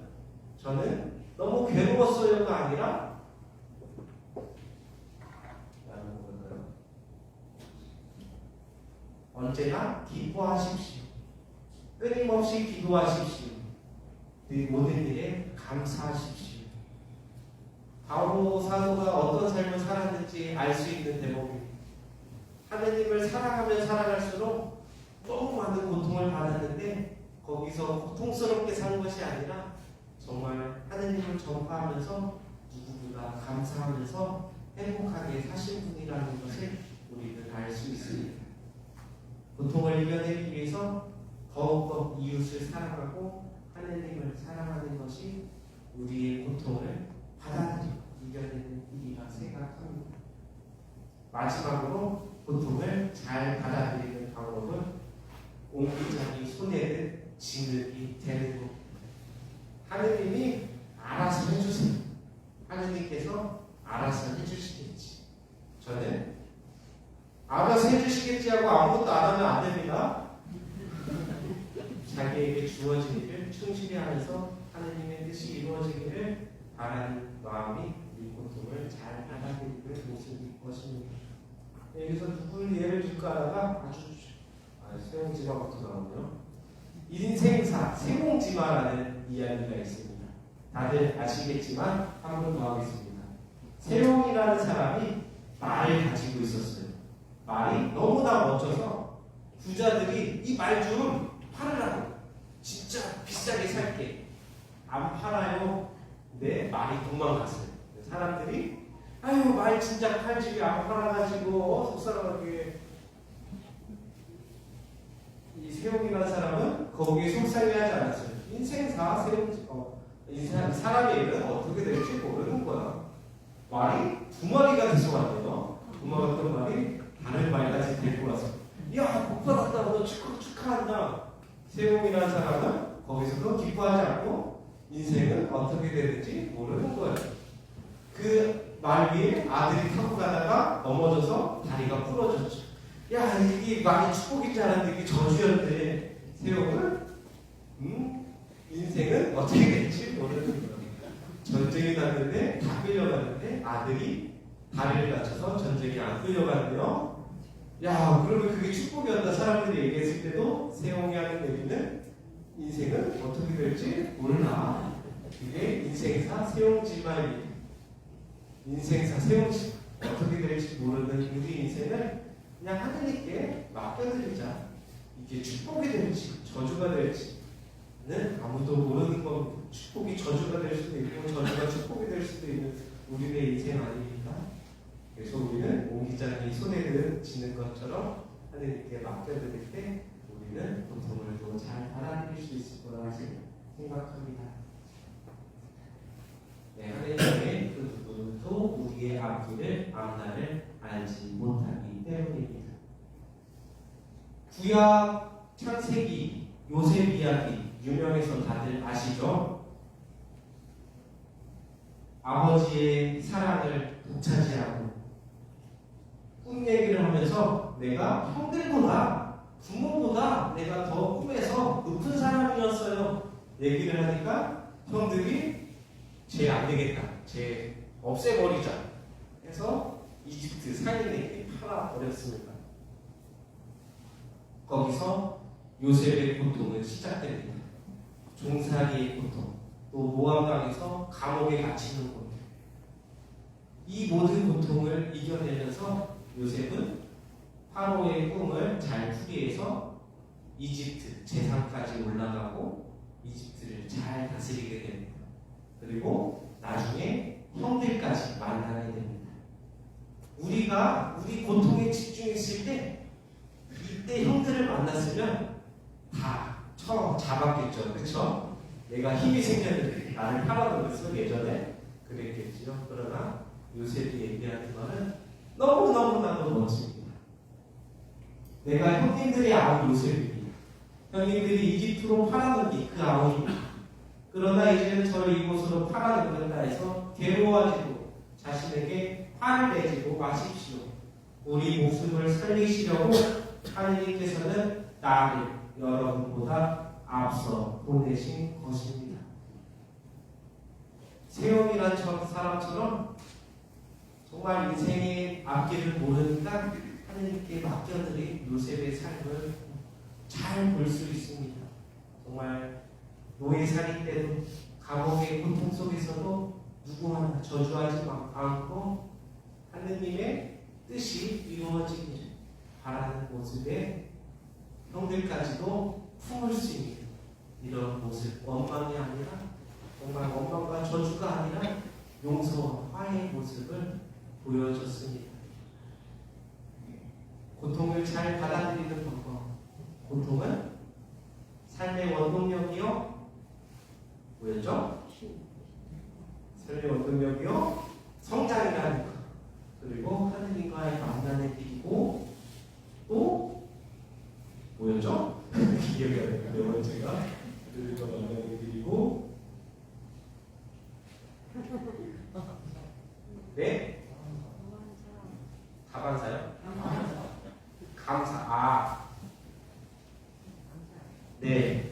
저는 너무 괴로웠어요가 아니라 언제나 기뻐하십시오. 끊임없이 기도하십시오. 모든 일에 감사하십시오. 바오 사도가 어떤 삶을 살았는지 알 수 있는 대목입니다. 하느님을 사랑하면 사랑할수록 너무 많은 고통을 받았는데 거기서 고통스럽게 사는 것이 아니라 정말 하느님을 전파하면서 누구보다 감사하면서 행복하게 사신 분이라는 것을 우리는 알 수 있습니다. 고통을 이겨내기 위해서 더욱더 이웃을 사랑하고 하느님을 사랑하는 것이 우리의 고통을 받아들이고 이겨내는 일이라 생각합니다. 마지막으로 고통을 잘 받아들이는 방법은 옹기장이 손에는 진흙이 되는 것. 하느님이 알아서 해주세요. 하느님께서 알아서 해주시겠지. 저는 알아서 해주시겠지 하고 아무것도 안 하면 안 됩니다. 자기의 우리에게 주어진 일을 충실히 하면서 하느님의 뜻이 이루어지기를 바라는 마음이 이 고통을 잘 받아들이는 모습일 것입니다. 여기서 누굴 예를 줄까 하다가 세옹지마부터 나오네요. 인생사 세옹지마라는 이야기가 있습니다. 다들 아시겠지만 한 번 더 하겠습니다. 세옹이라는 사람이 말을 가지고 있었어요. 말이 너무나 멋져서 부자들이 이 말 좀 팔으라고, 진짜 비싸게 살게. 안 팔아요. 근데 말이 도망갔어요. 사람들이 아유 말 진짜 팔지 안 팔아가지고 속상하게. 이 세옹이라는 사람은 거기에 속상해하지 않았어요. 인생사 세옹 사람의 일은 어떻게 될지 모르는 거야. 말이 두 마리가 돼서 왔네요. 도망갔던 말이 다른 말까지 데리고 와서 야 복 받았다 너 축하한다. 세옹이라는 사람은 거기서도 기뻐하지 않고 인생은 어떻게 되는지 모르는 거예요. 그 말 위에 아들이 타고 가다가 넘어져서 다리가 부러졌죠. 야 이게 많이 축복이지 않았는데 이게 저주였대. 세옹은 인생은 어떻게 될지 모르는 거예요. 전쟁이 났는데 다 끌려갔는데 아들이 다리를 다쳐서 전쟁이 안 끌려갔네요. 야 그러면 그게 축복이었다 사람들이 얘기했을 때도 세옹이 하는 얘기는 인생은 어떻게 될지 몰라. 이게 인생사 세옹지마입니다. 인생사 세옹지 어떻게 될지 모르는 우리 인생을 그냥 하느님께 맡겨드리자. 이게 축복이 될지 저주가 될지는 아무도 모르는 겁니다. 축복이 저주가 될 수도 있고 저주가 축복이 될 수도 있는 우리의 인생 아닙니까? 그래서 우리는 오 기자님이 손에 쥐는 것처럼 하느님께 맡겨드릴 때 우리는 고통을 더 잘 받아들일 수 있을 거라 생각합니다. 네, 하느님의 그 누구도 우리의 앞길을 앞날을 알지 못하기 때문입니다. 구약 창세기 요셉 이야기 유명해서 다들 아시죠? 아버지의 사랑을 독차지하고 꿈 얘기를 하면서 내가 형들보다 부모보다 내가 더 꿈에서 높은 사람이었어요 얘기를 하니까 형들이 쟤 안되겠다, 쟤 없애버리자 해서 이집트 상인에게 팔아버렸습니다. 거기서 요셉의 고통은 시작됩니다. 종살이의 고통, 또 모함당해서 감옥에 갇히는 고통. 이 모든 고통을 이겨내면서 요셉은 파로의 꿈을 잘 풀이해서 이집트 재상까지 올라가고 이집트를 잘 다스리게 됩니다. 그리고 나중에 형들까지 만나게 됩니다. 우리가 우리 고통에 집중했을 때 이때 형들을 만났으면 다 잡았겠죠. 그렇죠? 내가 힘이 생겼는데 나를 팔아버렸어. 예전에 그랬겠죠. 그러나 요셉이 얘기하는 말은 너무나도 멋집니다. 내가 형님들의 아우 요셉입니다. 형님들이 이집트로 팔아넘긴 그 아우입니다. 그러나 이제는 저를 이곳으로 팔아넘겼다 해서 괴로워하지고 자신에게 화를 내지고 마십시오. 우리 목숨을 살리시려고 하느님께서는 나를 여러분보다 앞서 보내신 것입니다. 세옹이란 사람처럼 정말 인생의 앞길을 모르니까 하느님께 맡겨드린 요셉의 삶을 잘 볼 수 있습니다. 정말 노예살이 때도 감옥의 고통 속에서도 누구 하나 저주하지 않고 하느님의 뜻이 이루어지기를 바라는 모습에 형들까지도 품을 수 있는 이런 모습, 원망이 아니라 정말 원망과 저주가 아니라 용서와 화해의 모습을 보여줬습니다. 고통을 잘 받아들이는 방법. 고통은 삶의 원동력이요. 뭐였죠? 삶의 원동력이요. 성장이라는 것. 그리고 하느님과의 만남의 길이고 또 뭐였죠? 기억이 안 나요. 네 번째가 하느님과 만남의 길이고 네? 다반사요? 감사. 네.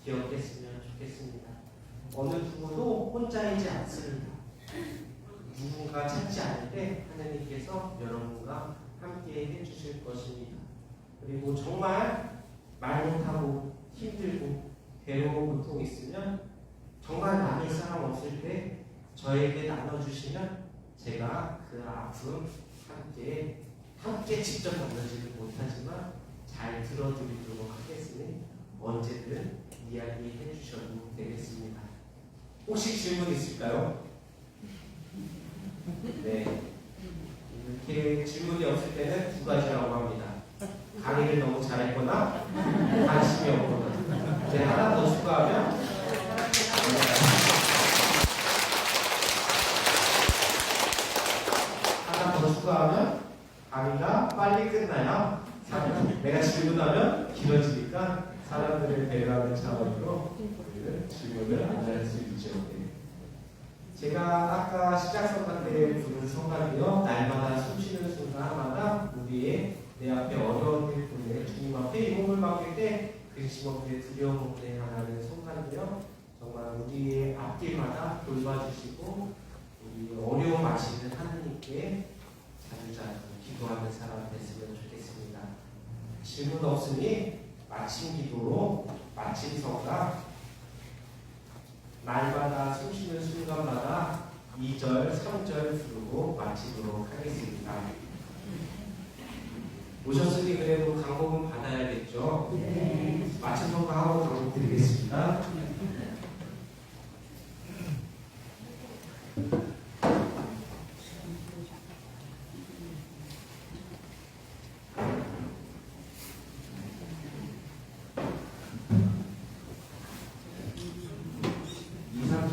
기억했으면 좋겠습니다. 어느 누구도 혼자이지 않습니다. 누군가 찾지 않을 때 하나님께서 여러분과 함께 해주실 것입니다. 그리고 정말 말 못하고 힘들고 괴로운 고통 있으면 정말 나눌 사람 없을 때 저에게 나눠주시면 제가 그 아픔 함께 직접 나누지는 못하지만 잘 들어드리도록 하겠으니 언제든 이야기해 주셔도 되겠습니다. 혹시 질문 있을까요? 네. 이렇게 질문이 없을 때는 두 가지라고 합니다. 강의를 너무 잘했거나 관심이 없거나. 이제 하나 더 추가하면 강의가 빨리 끝나야 내가 질문하면 길어지니까 사람들을 배려하는 차원으로 우리는 질문을 안 할 수 있죠. 제가 아까 시작성가 때 부른 성가인데요. 날마다 숨쉬는 순간마다 우리의 내 앞에 어려운 일 때문에 주님 앞에 이 몸을 맡길 때 근심 없게 두려움 없게 하나는 성가인데요. 정말 우리의 앞길마다 돌봐주시고 우리 어려움 아시는 하나님께 자주자주 기도하는 사람 됐으면 좋겠습니다. 질문 없으니 마침 기도로 마침 성가 날마다 숨쉬는 순간마다 2절, 3절 부르고 마치도록 하겠습니다. 오셨으니 그래도 강복은 받아야겠죠? 네. 마침 성가하고 강복 드리겠습니다.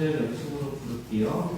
연습으로 부를게요.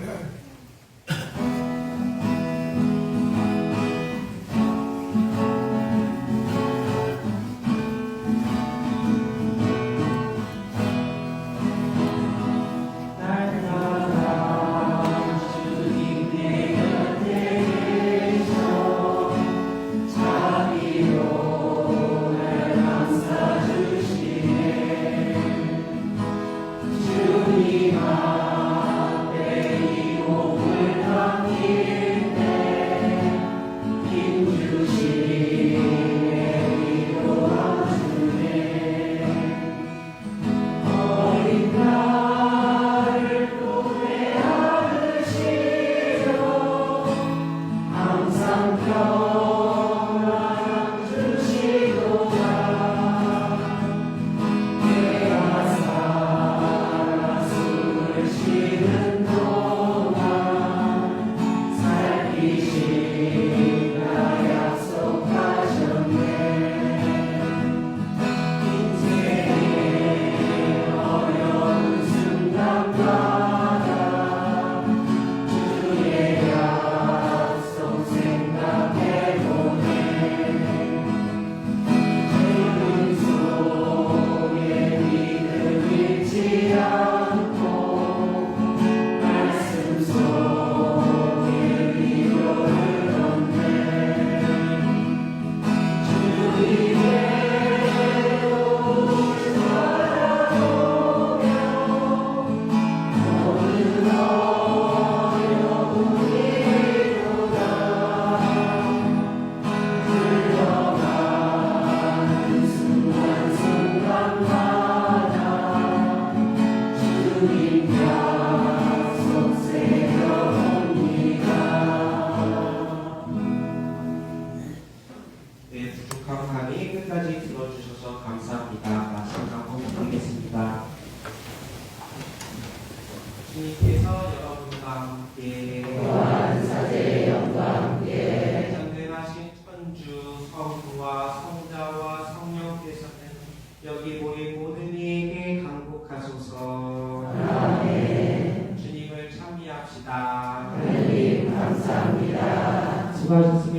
수고하셨습니다.